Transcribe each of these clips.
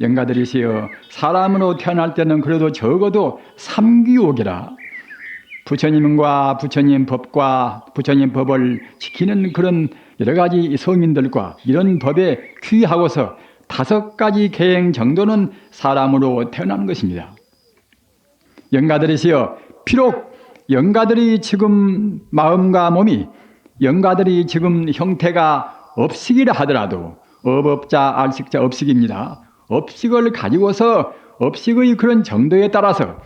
영가들이시여, 사람으로 태어날 때는 그래도 적어도 삼귀옥이라 부처님과 부처님 법과 부처님 법을 지키는 그런 여러 가지 성인들과 이런 법에 귀하고서 5가지 계행 정도는 사람으로 태어나는 것입니다. 영가들이시여, 비록 영가들이 지금 마음과 몸이 영가들이 지금 형태가 업식이라 하더라도 업업자 알식자 업식입니다. 업식을 가지고서 업식의 그런 정도에 따라서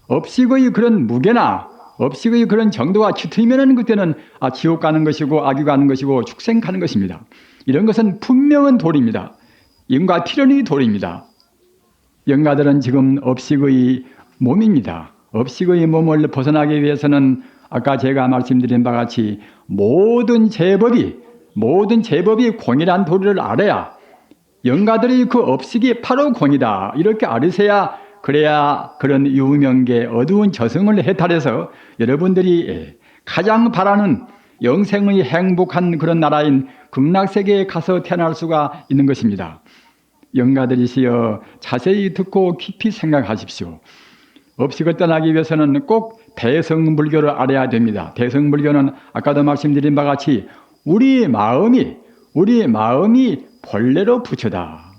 업식의 그런 무게나 업식의 그런 정도가 짙으면은 그때는 지옥 가는 것이고 악유 가는 것이고 축생 가는 것입니다. 이런 것은 분명한 도리입니다. 인과 필연의 도리입니다. 영가들은 지금 업식의 몸입니다. 업식의 몸을 벗어나기 위해서는 아까 제가 말씀드린 바와 같이 모든 제법이 공이란 도리를 알아야 영가들이 그 업식이 바로 공이다 이렇게 알으셔야, 그래야 그런 유명계 어두운 저승을 해탈해서 여러분들이 가장 바라는 영생의 행복한 그런 나라인 극락세계에 가서 태어날 수가 있는 것입니다. 영가들이시여, 자세히 듣고 깊이 생각하십시오. 업식을 떠나기 위해서는 꼭 대성불교를 알아야 됩니다. 대성불교는 아까도 말씀드린 바와 같이 우리 마음이 본래로 부처다.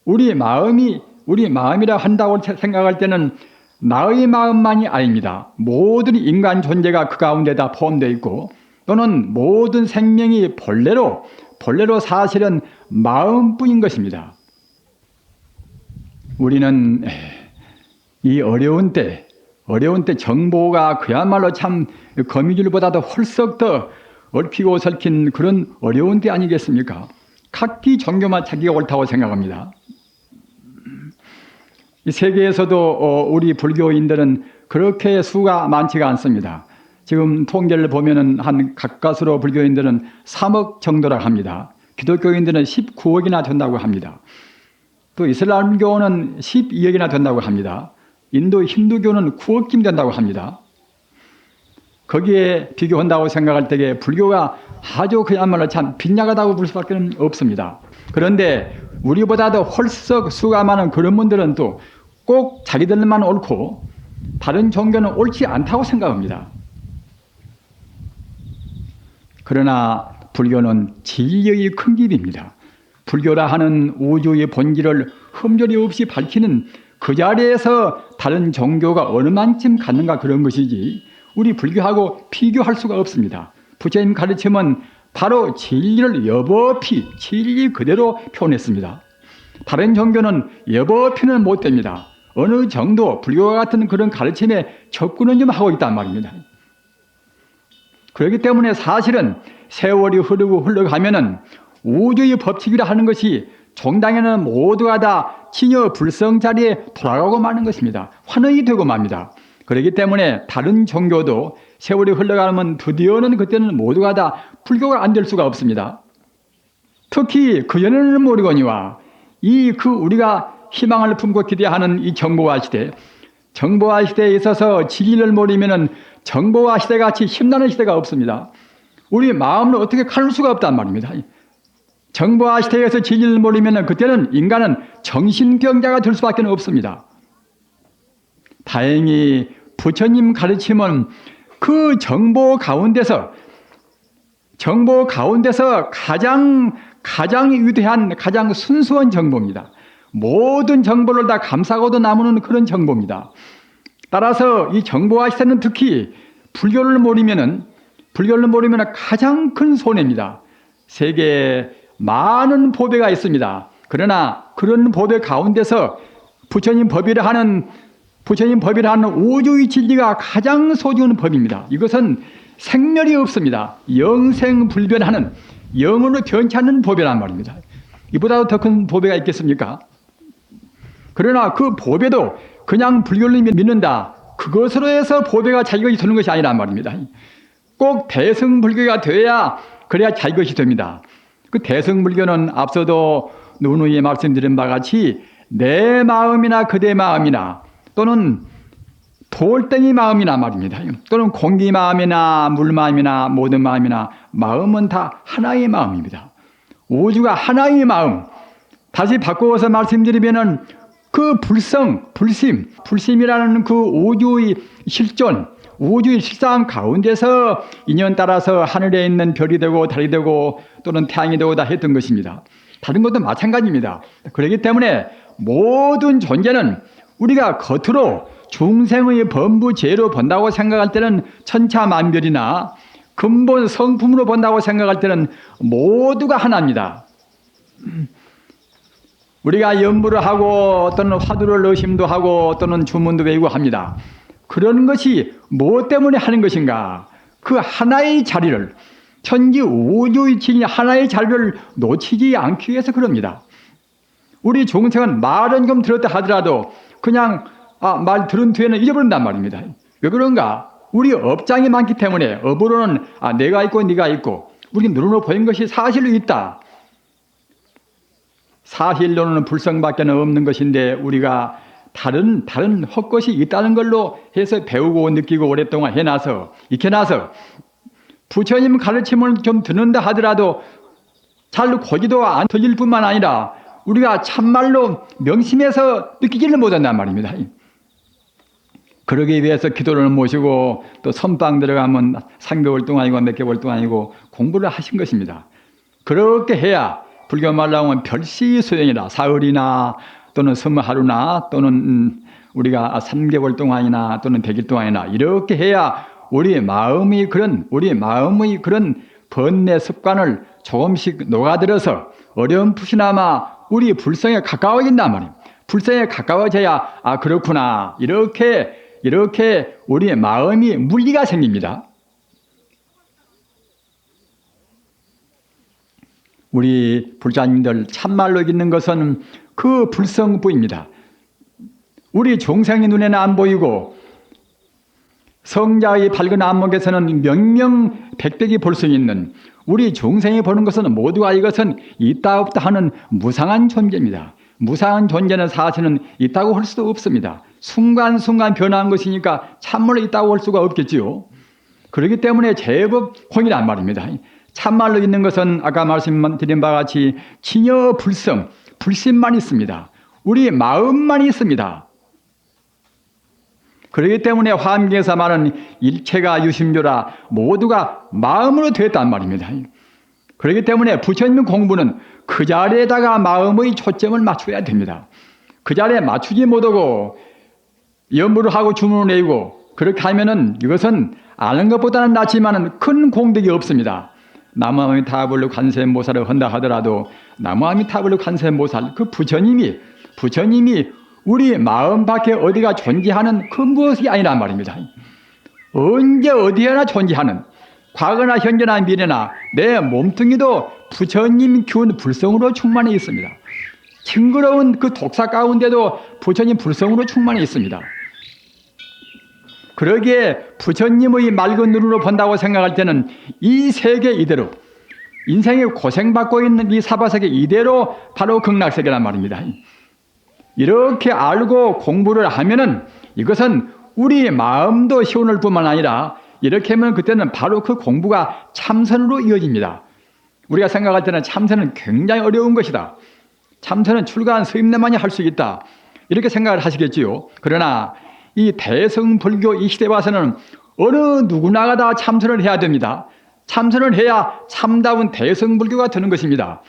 우리 마음이라 한다고 생각할 때는 나의 마음만이 아닙니다. 모든 인간 존재가 그 가운데 다 포함되어 있고, 또는 모든 생명이 본래로 사실은 마음뿐인 것입니다. 우리는 이 어려운 때 정보가 그야말로 참 거미줄보다도 헐썩 더 얽히고 설킨 그런 어려운 때 아니겠습니까? 각기 종교만 자기가 옳다고 생각합니다. 이 세계에서도 우리 불교인들은 그렇게 수가 많지가 않습니다. 지금 통계를 보면은 한 가까스로 불교인들은 3억 정도라고 합니다. 기독교인들은 19억이나 된다고 합니다. 또 이슬람교는 12억이나 된다고 합니다. 인도 힌두교는 9억쯤 된다고 합니다. 거기에 비교한다고 생각할 때에 불교가 아주 그야말로 참 빗나가다고 볼 수밖에 없습니다. 그런데 우리보다도 헐썩 수가 많은 그런 분들은 또 꼭 자기들만 옳고 다른 종교는 옳지 않다고 생각합니다. 그러나 불교는 진리의 큰 길입니다. 불교라 하는 우주의 본질을 흠결이 없이 밝히는 그 자리에서 다른 종교가 어느 만큼 갖는가 그런 것이지 우리 불교하고 비교할 수가 없습니다. 부처님 가르침은 바로 진리를 여법히 진리 그대로 표현했습니다. 다른 종교는 여법히는 못 됩니다. 어느 정도 불교와 같은 그런 가르침에 접근은 좀 하고 있단 말입니다. 그렇기 때문에 사실은 세월이 흘러가면은 우주의 법칙이라 하는 것이 종당에는 모두가 다 진여 불성 자리에 돌아가고 마는 것입니다. 환원이 되고 맙니다. 그렇기 때문에 다른 종교도 세월이 흘러가면 드디어는 그때는 모두가 다 불교가 안 될 수가 없습니다. 특히 그전에는 모르거니와 우리가 희망을 품고 기대하는 이 정보화 시대에 있어서 진리를 모르면은 정보화 시대같이 힘나는 시대가 없습니다. 우리 마음을 어떻게 가눌 수가 없단 말입니다. 정보화 시대에서 진리를 모르면은 그때는 인간은 정신병자가 될 수밖에 없습니다. 다행히 부처님 가르침은 그 정보 가운데서 가장 위대한 가장 순수한 정보입니다. 모든 정보를 다 감싸고도 남는 그런 정보입니다. 따라서 이 정보화 시대는 특히 불교를 모르면은 가장 큰 손해입니다. 세계에 많은 보배가 있습니다. 그러나 그런 보배 가운데서 부처님 법이라 하는 우주의 진리가 가장 소중한 법입니다. 이것은 생멸이 없습니다. 영생불변하는 영으로 변치 않는 보배란 말입니다. 이보다 더 큰 보배가 있겠습니까? 그러나 그 보배도 그냥 불교를 믿는다, 그것으로 해서 보배가 자기 것이 되는 것이 아니란 말입니다. 꼭 대승불교가 되어야 그래야 자기 것이 됩니다. 그 대승불교는 앞서도 누누이 말씀드린 바와 같이 내 마음이나 그대 마음이나 또는 돌덩이 마음이나 말입니다. 또는 공기 마음이나 물 마음이나 모든 마음이나 마음은 다 하나의 마음입니다. 우주가 하나의 마음, 다시 바꾸어서 말씀드리면은 그 불심이라는 그 우주의 실존, 우주의 실상 가운데서 인연 따라서 하늘에 있는 별이 되고 달이 되고 또는 태양이 되고 다 했던 것입니다. 다른 것도 마찬가지입니다. 그렇기 때문에 모든 존재는 우리가 겉으로 중생의 범부죄로 본다고 생각할 때는 천차만별이나 근본 성품으로 본다고 생각할 때는 모두가 하나입니다. 우리가 연부를 하고 또는 화두를 의심도 하고 또는 주문도 외우고 합니다. 그런 것이 무엇 때문에 하는 것인가? 그 하나의 자리를, 천지 우주의 진리 하나의 자리를 놓치지 않기 위해서 그럽니다. 우리 중생은 말은 좀 들었다 하더라도 그냥 말 들은 뒤에는 잊어버린단 말입니다. 왜 그런가? 우리 업장이 많기 때문에 업으로는 내가 있고 네가 있고 우리 눈으로 보인 것이 사실로 있다. 사실로는 불성밖에 없는 것인데 우리가 다른 헛것이 있다는 걸로 해서 배우고 느끼고 오랫동안 해놔서 익혀놔서 부처님 가르침을 좀 듣는다 하더라도 잘 고지도 안 들릴 뿐만 아니라 우리가 참말로 명심해서 느끼지를 못한단 말입니다. 그러기 위해서 기도를 모시고 또 선방 들어가면 3개월 동안이고 몇 개월 동안이고 공부를 하신 것입니다. 그렇게 해야 불교 말로 하면 별시소행이라 사흘이나 또는 서하루나 또는 우리가 3개월 동안이나 또는 100일 동안이나 이렇게 해야 우리 마음의 그런 번뇌 습관을 조금씩 녹아들어서 어렴풋이나마 우리 불성에 가까워진단 말입니다. 불성에 가까워져야 그렇구나 이렇게 우리의 마음이 물리가 생깁니다. 우리 불자님들 참말로 있는 것은 그 불성부입니다. 우리 종생의 눈에는 안 보이고 성자의 밝은 안목에서는 명명백백이 볼 수 있는 우리 종생이 보는 것은 모두가 이것은 있다 없다 하는 무상한 존재입니다. 무상한 존재는 사실은 있다고 할 수도 없습니다. 순간순간 변화한 것이니까 참말로 있다고 할 수가 없겠지요. 그렇기 때문에 제법 혼이란 말입니다. 참말로 있는 것은 아까 말씀드린 바와 같이 진여 불성, 불심만 있습니다. 우리 마음만 있습니다. 그렇기 때문에 화엄경에서 말하는 일체가 유심조라 모두가 마음으로 됐단 말입니다. 그렇기 때문에 부처님 공부는 그 자리에다가 마음의 초점을 맞춰야 됩니다. 그 자리에 맞추지 못하고 연부를 하고 주문을 내고 그렇게 하면은 이것은 아는 것보다는 낫지만은 큰 공덕이 없습니다. 나무아미타불루 관세음보살을 한다 하더라도 나무아미타불루 관세음보살 그 부처님이 우리 마음 밖에 어디가 존재하는 그 무엇이 아니란 말입니다. 언제 어디에나 존재하는 과거나 현재나 미래나 내 몸뚱이도 부처님 기운 불성으로 충만해 있습니다. 징그러운 그 독사 가운데도 부처님 불성으로 충만해 있습니다. 그러기에 부처님의 맑은 눈으로 본다고 생각할 때는 이 세계 이대로 인생에 고생받고 있는 이 사바세계 이대로 바로 극락세계란 말입니다. 이렇게 알고 공부를 하면은 이것은 우리 마음도 시원할 뿐만 아니라 이렇게 하면 그때는 바로 그 공부가 참선으로 이어집니다. 우리가 생각할 때는 참선은 굉장히 어려운 것이다. 참선은 출가한 스님네만이 할 수 있다. 이렇게 생각을 하시겠지요. 그러나 이 대성불교 이 시대에 와서는 어느 누구나가 다 참선을 해야 됩니다. 참선을 해야 참다운 대성불교가 되는 것입니다.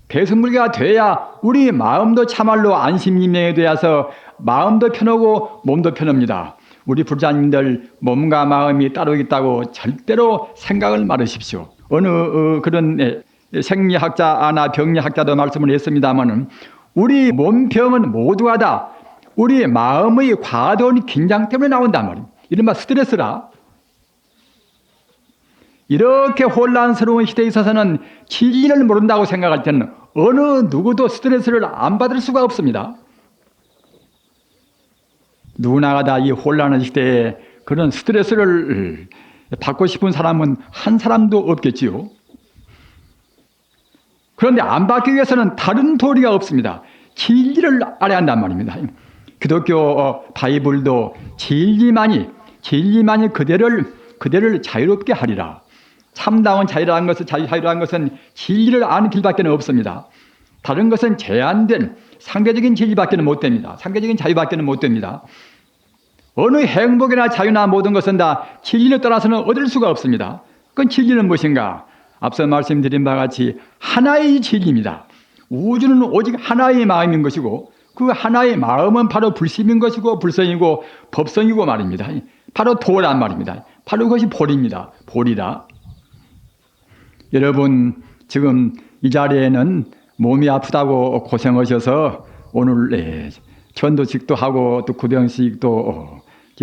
대성불교가 돼야 우리 마음도 참말로 안심임명이 되어서 마음도 편하고 몸도 편합니다. 우리 불자님들 몸과 마음이 따로 있다고 절대로 생각을 말으십시오. 어느 그런 생리학자나 병리학자도 말씀을 했습니다마는 우리 몸병은 모두가 다 우리 마음의 과도한 긴장 때문에 나온단 말입니다. 이른바 스트레스라. 이렇게 혼란스러운 시대에 있어서는 진리를 모른다고 생각할 때는 어느 누구도 스트레스를 안 받을 수가 없습니다. 누구나가 다 이 혼란한 시대에 그런 스트레스를 받고 싶은 사람은 한 사람도 없겠지요. 그런데 안 받기 위해서는 다른 도리가 없습니다. 진리를 알아야 한단 말입니다. 기독교 바이블도 진리만이 그대를 자유롭게 하리라. 참다운 자유라는 것은 진리를 아는 길밖에 없습니다. 다른 것은 제한된 상대적인 진리밖에 못 됩니다. 상대적인 자유밖에 못 됩니다. 어느 행복이나 자유나 모든 것은 다 진리를 떠나서는 얻을 수가 없습니다. 그건 진리는 무엇인가? 앞서 말씀드린 바와 같이 하나의 진리입니다. 우주는 오직 하나의 마음인 것이고 그 하나의 마음은 바로 불심인 것이고 불성이고 법성이고 말입니다. 바로 도란 말입니다. 바로 그것이 볼입니다. 볼이다. 여러분 지금 이 자리에는 몸이 아프다고 고생하셔서 오늘 전도식도 하고 또 구병식도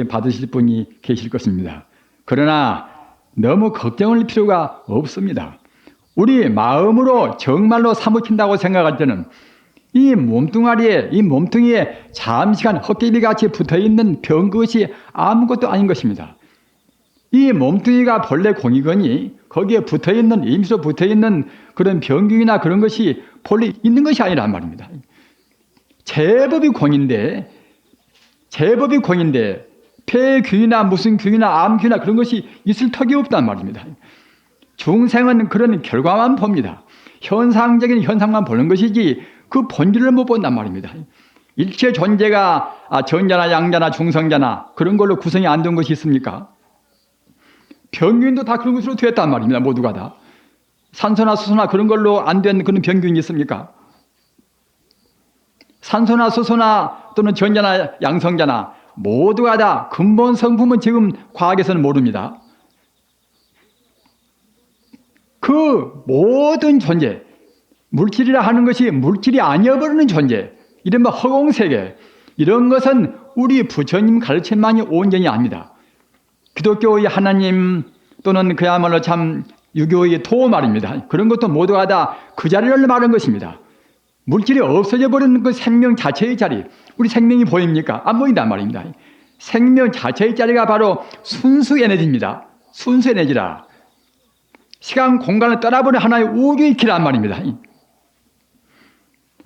받으실 분이 계실 것입니다. 그러나 너무 걱정할 필요가 없습니다. 우리 마음으로 정말로 사무친다고 생각할 때는 이 몸뚱이에 잠시간 헛개비같이 붙어있는 병 그것이 아무것도 아닌 것입니다. 이 몸뚱이가 본래 공이거니 거기에 붙어있는 임시로 붙어있는 그런 병균이나 그런 것이 본래 있는 것이 아니란 말입니다. 제법이 공인데 폐균이나 무슨 균이나 암균이나 그런 것이 있을 턱이 없단 말입니다. 중생은 그런 결과만 봅니다. 현상적인 현상만 보는 것이지 그 본질을 못 본단 말입니다. 일체 존재가 전자나 양자나 중성자나 그런 걸로 구성이 안 된 것이 있습니까? 병균도 다 그런 것으로 됐단 말입니다. 모두가 다. 산소나 수소나 그런 걸로 안 된 그런 병균이 있습니까? 산소나 수소나 또는 전자나 양성자나 모두가 다 근본 성품은 지금 과학에서는 모릅니다. 그 모든 존재, 물질이라 하는 것이 물질이 아니어버리는 존재, 이른바 허공세계, 이런 것은 우리 부처님 가르침만이 온전히 압니다. 기독교의 하나님 또는 그야말로 참 유교의 도 말입니다. 그런 것도 모두가 다 그 자리를 말한 것입니다. 물질이 없어져 버리는 그 생명 자체의 자리, 우리 생명이 보입니까? 안 보인단 말입니다. 생명 자체의 자리가 바로 순수 에너지입니다. 순수 에너지라. 시간 공간을 떠나버린 하나의 우주의 길란 말입니다.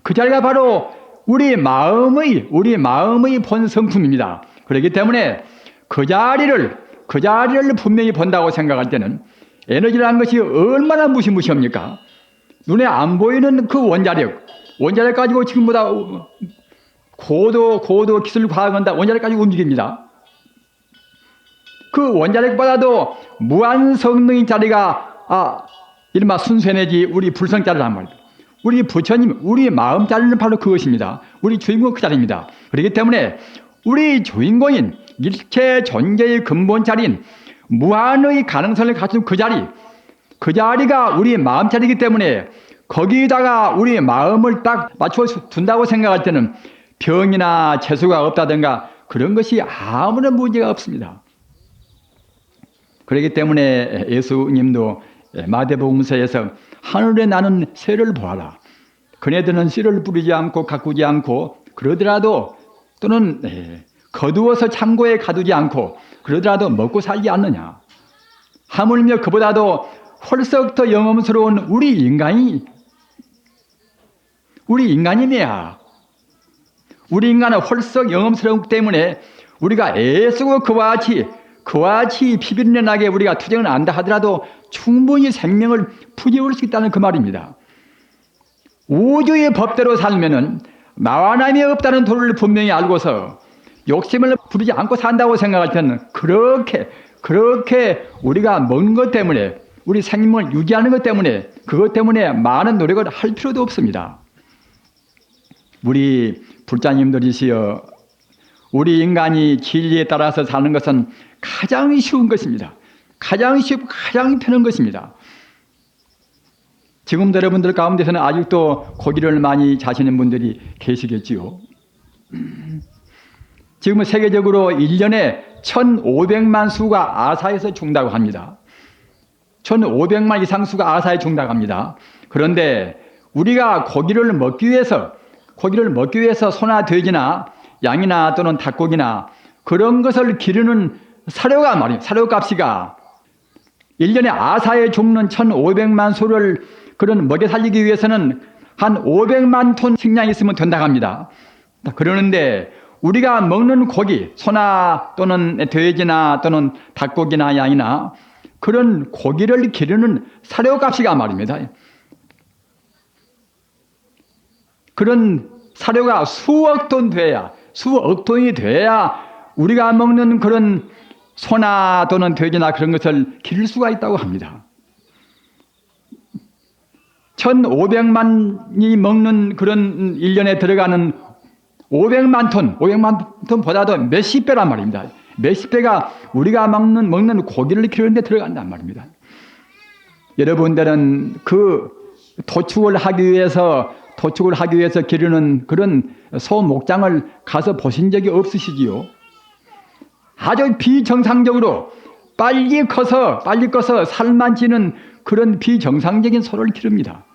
그 자리가 바로 우리 마음의 본 성품입니다. 그렇기 때문에 그 자리를 분명히 본다고 생각할 때는 에너지라는 것이 얼마나 무시무시합니까? 눈에 안 보이는 그 원자력 가지고 지금보다 고도 기술 과학은 다 원자력 가지고 움직입니다. 그 원자력보다도 무한 성능의 자리가 이른바 순수 에너지 우리 불성 자리란 말입니다. 우리 부처님, 우리 마음 자리는 바로 그것입니다. 우리 주인공은 그 자리입니다. 그렇기 때문에 우리 주인공인 일체 존재의 근본 자리인 무한의 가능성을 갖춘 그 자리가 우리 마음 자리이기 때문에 거기다가 우리 마음을 딱 맞춰 둔다고 생각할 때는 병이나 재수가 없다든가 그런 것이 아무런 문제가 없습니다. 그렇기 때문에 예수님도 마태복음서에서 하늘에 나는 새를 보아라. 그네들은 씨를 뿌리지 않고 가꾸지 않고 그러더라도 또는 거두어서 창고에 가두지 않고 그러더라도 먹고 살지 않느냐. 하물며 그보다도 훨씬 더 영험스러운 우리 인간이며 우리 인간은 훨씬 영험스러우기 때문에 우리가 애쓰고 그와 같이 피비린내 나게 우리가 투쟁을 안다 하더라도 충분히 생명을 부지울 수 있다는 그 말입니다. 우주의 법대로 살면은 나와 남이 없다는 도를 분명히 알고서 욕심을 부리지 않고 산다고 생각할 때는 그렇게 우리가 먹는 것 때문에 우리 생명을 유지하는 것 때문에 그것 때문에 많은 노력을 할 필요도 없습니다. 우리 불자님들이시여 우리 인간이 진리에 따라서 사는 것은 가장 쉬운 것입니다. 가장 쉽고 가장 편한 것입니다. 지금도 여러분들 가운데서는 아직도 고기를 많이 자시는 분들이 계시겠지요. 지금은 세계적으로 1년에 1,500만 수가 아사에서 죽는다고 합니다. 1,500만 이상 수가 아사에 죽는다고 합니다. 그런데 우리가 고기를 먹기 위해서 소나 돼지나 양이나 또는 닭고기나 그런 것을 기르는 사료값이가 1년에 아사에 죽는 1,500만 수를 그런 먹여 살리기 위해서는 한 500만 톤 식량이 있으면 된다고 합니다. 그러는데 우리가 먹는 고기, 소나 또는 돼지나 또는 닭고기나 양이나 그런 고기를 기르는 사료값이가 말입니다. 그런 사료가 수억 톤 돼야, 수억 톤이 돼야 우리가 먹는 그런 소나 또는 돼지나 그런 것을 기를 수가 있다고 합니다. 1,500만이 먹는 그런 1년에 들어가는 500만 톤보다도 몇십 배란 말입니다. 몇십 배가 우리가 먹는 고기를 기르는 데 들어간단 말입니다. 여러분들은 그 도축을 하기 위해서 기르는 그런 소 목장을 가서 보신 적이 없으시지요? 아주 비정상적으로 빨리 커서 살만 찌는 그런 비정상적인 소를 기릅니다.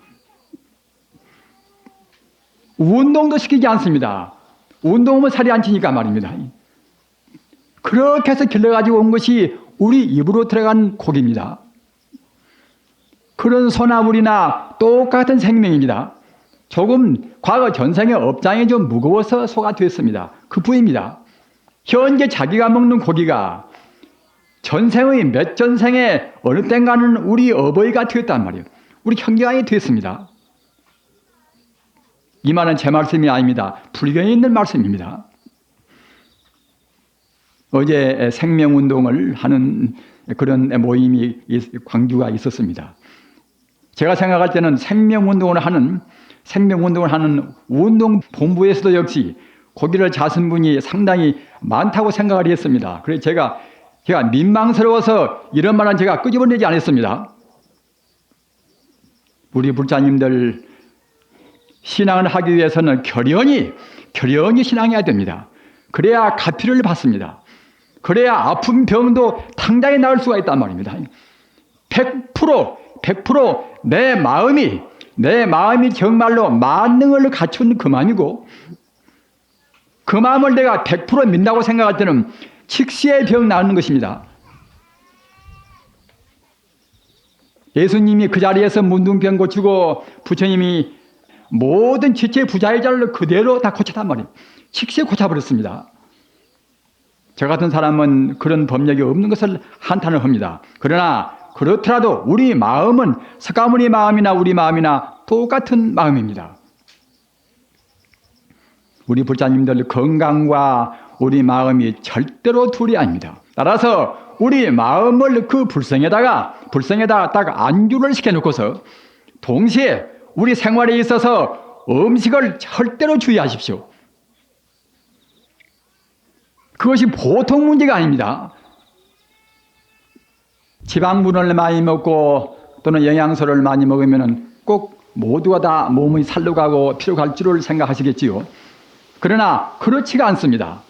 운동도 시키지 않습니다. 운동하면 살이 안 찌니까 말입니다. 그렇게 해서 길러가지고 온 것이 우리 입으로 들어간 고기입니다. 그런 소나 물이나 똑같은 생명입니다. 조금 과거 전생의 업장이 좀 무거워서 소가 됐습니다. 그뿐입니다. 현재 자기가 먹는 고기가 전생의 몇 전생에 어느 땐가는 우리 어버이가 되었단 말이에요. 우리 형제가 됐습니다. 이 말은 제 말씀이 아닙니다. 불경에 있는 말씀입니다. 어제 생명운동을 하는 그런 모임이 광주가 있었습니다. 제가 생각할 때는 생명운동을 하는 운동본부에서도 역시 고기를 자신 분이 상당히 많다고 생각을 했습니다. 그래서 제가 민망스러워서 이런 말은 제가 끄집어내지 않았습니다. 우리 불자님들 신앙을 하기 위해서는 결연히 신앙해야 됩니다. 그래야 가피를 받습니다. 그래야 아픈 병도 당장에 나을 수가 있단 말입니다. 100% 내 마음이 정말로 만능을 갖춘 그 마음이고, 그 마음을 내가 100% 믿는다고 생각할 때는 즉시의 병 나는 것입니다. 예수님이 그 자리에서 문둥병 고치고 부처님이 모든 지체 부자의 자를 그대로 다 고쳤단 말이에요. 즉시에 고쳐버렸습니다. 저 같은 사람은 그런 법력이 없는 것을 한탄을 합니다. 그러나 그렇더라도 우리 마음은 석가모니 마음이나 우리 마음이나 똑같은 마음입니다. 우리 불자님들 건강과 우리 마음이 절대로 둘이 아닙니다. 따라서 우리 마음을 그 불성에다가 딱 안주를 시켜놓고서 동시에 우리 생활에 있어서 음식을 절대로 주의하십시오. 그것이 보통 문제가 아닙니다. 지방분을 많이 먹고 또는 영양소를 많이 먹으면 꼭 모두가 다 몸이 살로 가고 피로 갈 줄을 생각하시겠지요. 그러나 그렇지가 않습니다.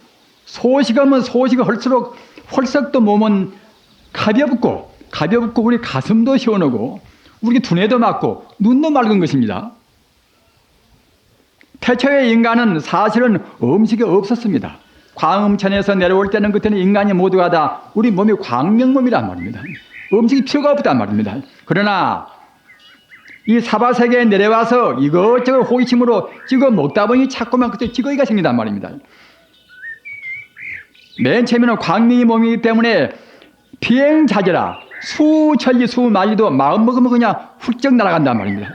소식하면 소식할수록 헐썩 또 몸은 가볍고 우리 가슴도 시원하고 우리 두뇌도 맑고 눈도 맑은 것입니다. 태초의 인간은 사실은 음식이 없었습니다. 광음천에서 내려올 때는 그때는 인간이 모두가 다 우리 몸이 광명몸이란 말입니다. 음식이 필요가 없단 말입니다. 그러나 이 사바세계에 내려와서 이것저것 호기심으로 찍어 먹다 보니 자꾸만 그때 찌꺼기가 생긴단 말입니다. 맨 처음에는 광명이 몸이기 때문에 비행자제라 수천리 수만리도 마음 먹으면 그냥 훌쩍 날아간단 말입니다.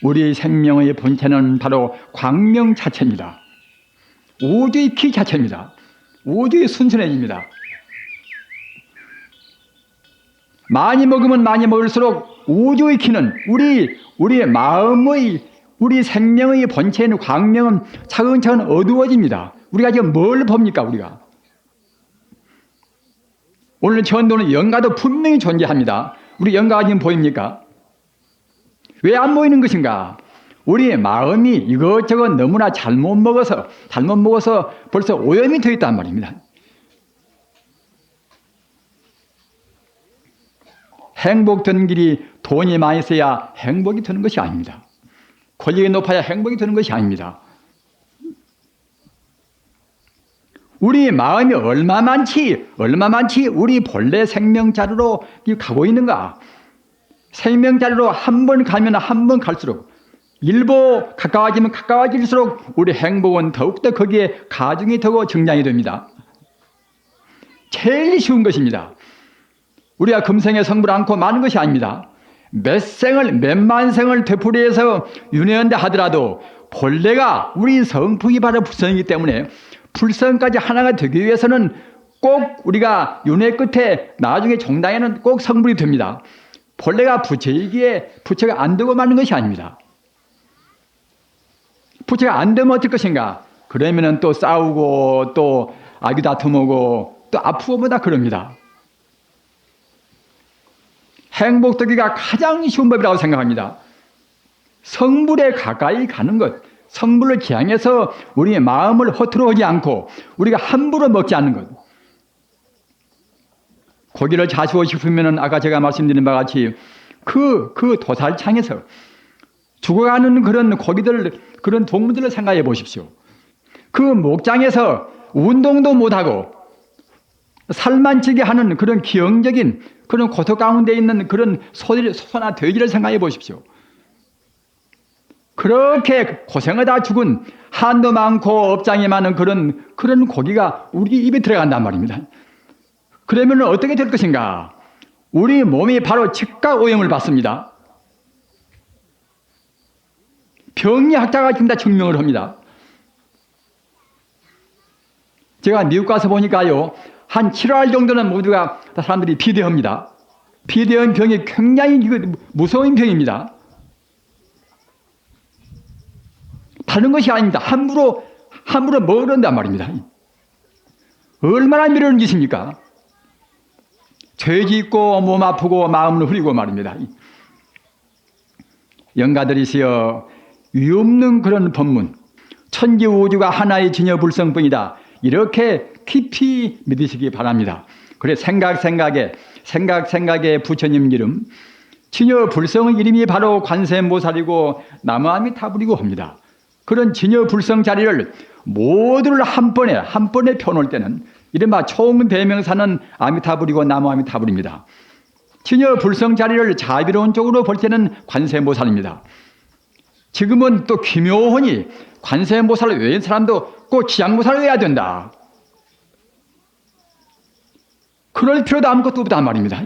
우리 생명의 본체는 바로 광명 자체입니다. 우주의 키 자체입니다. 우주의 순수해집니다. 많이 먹으면 많이 먹을수록 우주의 키는 우리의 마음의 우리 생명의 본체인 광명은 차근차근 어두워집니다. 우리가 지금 뭘 봅니까? 우리가 오늘 전도는 영가도 분명히 존재합니다. 우리 영가가 지금 보입니까? 왜 안 보이는 것인가? 우리의 마음이 이것저것 너무나 잘못 먹어서 벌써 오염이 되어 있단 말입니다. 행복 되는 길이 돈이 많이 있어야 행복이 되는 것이 아닙니다. 권력이 높아야 행복이 되는 것이 아닙니다. 우리 마음이 얼마 많지 우리 본래 생명자리로 가고 있는가? 생명자리로 한 번 가면 한 번 갈수록 일부 가까워지면 가까워질수록 우리 행복은 더욱더 거기에 가중이 되고 증량이 됩니다. 제일 쉬운 것입니다. 우리가 금생에 성불 않고 많은 것이 아닙니다. 몇만 생을 되풀이해서 윤회한다 하더라도 본래가 우리 성품이 바로 불성이기 때문에 불성까지 하나가 되기 위해서는 꼭 우리가 윤회 끝에 나중에 종당에는 꼭 성불이 됩니다. 본래가 부처이기에 부처가 안 되고 마는 것이 아닙니다. 부처가 안 되면 어떨 것인가? 그러면은 또 싸우고 또 아기 다툼하고 또 아프고 다 그럽니다. 행복되기가 가장 쉬운 법이라고 생각합니다. 성불에 가까이 가는 것, 성불을 지향해서 우리의 마음을 허투루 하지 않고 우리가 함부로 먹지 않는 것. 고기를 자수하고 싶으면 아까 제가 말씀드린 바와 같이 그 도살창에서 죽어가는 그런 고기들, 그런 동물들을 생각해 보십시오. 그 목장에서 운동도 못하고 살만 찌게 하는 그런 기형적인 그런 고통 가운데 있는 그런 소나 돼지를 생각해 보십시오. 그렇게 고생하다 죽은 한도 많고 업장이 많은 그런 고기가 우리 입에 들어간단 말입니다. 그러면 어떻게 될 것인가? 우리 몸이 바로 즉각 오염을 받습니다. 병리학자가 지금 다 증명을 합니다. 제가 미국 가서 보니까요, 한 7월 정도는 모두가 사람들이 비대합니다. 비대한 병이 굉장히 무서운 병입니다. 다른 것이 아닙니다. 함부로 먹으란단 말입니다. 얼마나 미루는 짓입니까? 죄 짓고 몸 아프고 마음을 흐리고 말입니다. 영가들이시여, 위없는 그런 법문, 천지우주가 하나의 진여불성뿐이다, 이렇게 깊이 믿으시기 바랍니다. 그래 생각에 부처님 이름, 진여불성의 이름이 바로 관세음보살이고 나무아미타불이고 합니다. 그런 진여불성 자리를 모두를 한 번에 펴놓을 때는 이른바 총대명사는 아미타불이고 나무아미타불입니다. 진여불성 자리를 자비로운 쪽으로 볼 때는 관세음보살입니다. 지금은 또 기묘하니 관세음보살을 외인 사람도 꼭 지장보살을 외야 된다. 그럴 필요도 아무것도 없단 말입니다.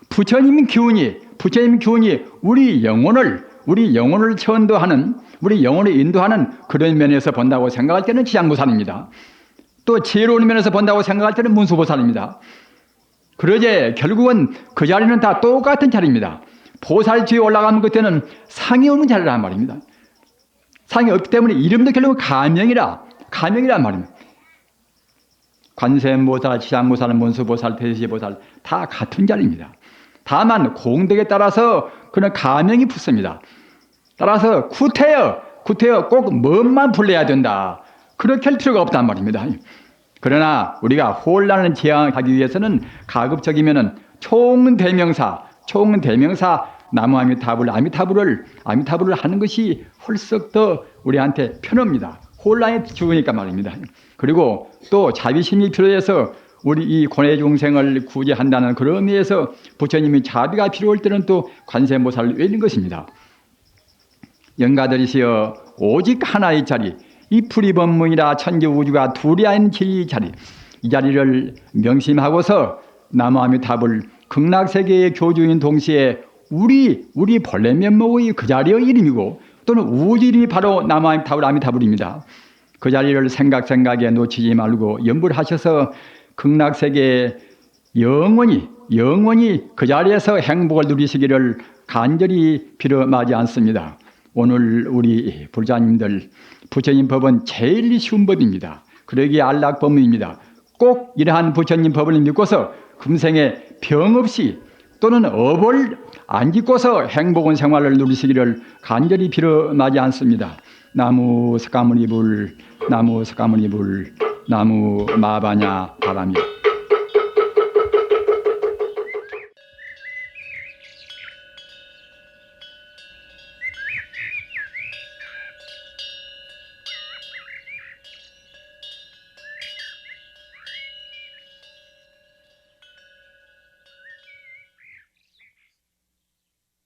부처님 기운이 우리 영혼을 천도하는, 우리 영혼을 인도하는 그런 면에서 본다고 생각할 때는 지장보살입니다. 또 지혜로운 면에서 본다고 생각할 때는 문수보살입니다. 그러제 결국은 그 자리는 다 똑같은 자리입니다. 보살 뒤에 올라가면 그때는 상이 오는 자리란 말입니다. 상이 없기 때문에 이름도 결국은 가명이란 말입니다. 관세음보살, 지장보살, 문수보살, 대시보살 다 같은 자리입니다. 다만 공덕에 따라서 그런 가명이 붙습니다. 따라서 구태여 꼭 뭐만 불러야 된다, 그렇게 할 필요가 없단 말입니다. 그러나 우리가 혼란을 제어하기 위해서는 가급적이면은 총대명사 아미타불을 하는 것이 헐썩 더 우리한테 편합니다. 혼란이 죽으니까 말입니다. 그리고 또 자비심이 필요해서 우리 이 고뇌 중생을 구제한다는 그런 의미에서 부처님이 자비가 필요할 때는 또 관세음보살을 외는 것입니다. 영가들이시여, 오직 하나의 자리, 이 풀이법문이라 천지우주가 둘이 아닌 이 자리, 이 자리를 명심하고서 나무아미타불 극락세계의 교주인 동시에 우리 본래 면목의 그 자리의 이름이고 또는 우주 이름이 바로 아미타불입니다. 그 자리를 생각에 놓치지 말고 염불하셔서 극락세계에 영원히 그 자리에서 행복을 누리시기를 간절히 빌어마지 않습니다. 오늘 우리 불자님들, 부처님 법은 제일 쉬운 법입니다. 그러기에 안락법문입니다. 꼭 이러한 부처님 법을 믿고서 금생에 병 없이 또는 업을 안 짓고서 행복한 생활을 누리시기를 간절히 빌어마지 않습니다. 나무 스카무니불, 나무 마바냐 바람이.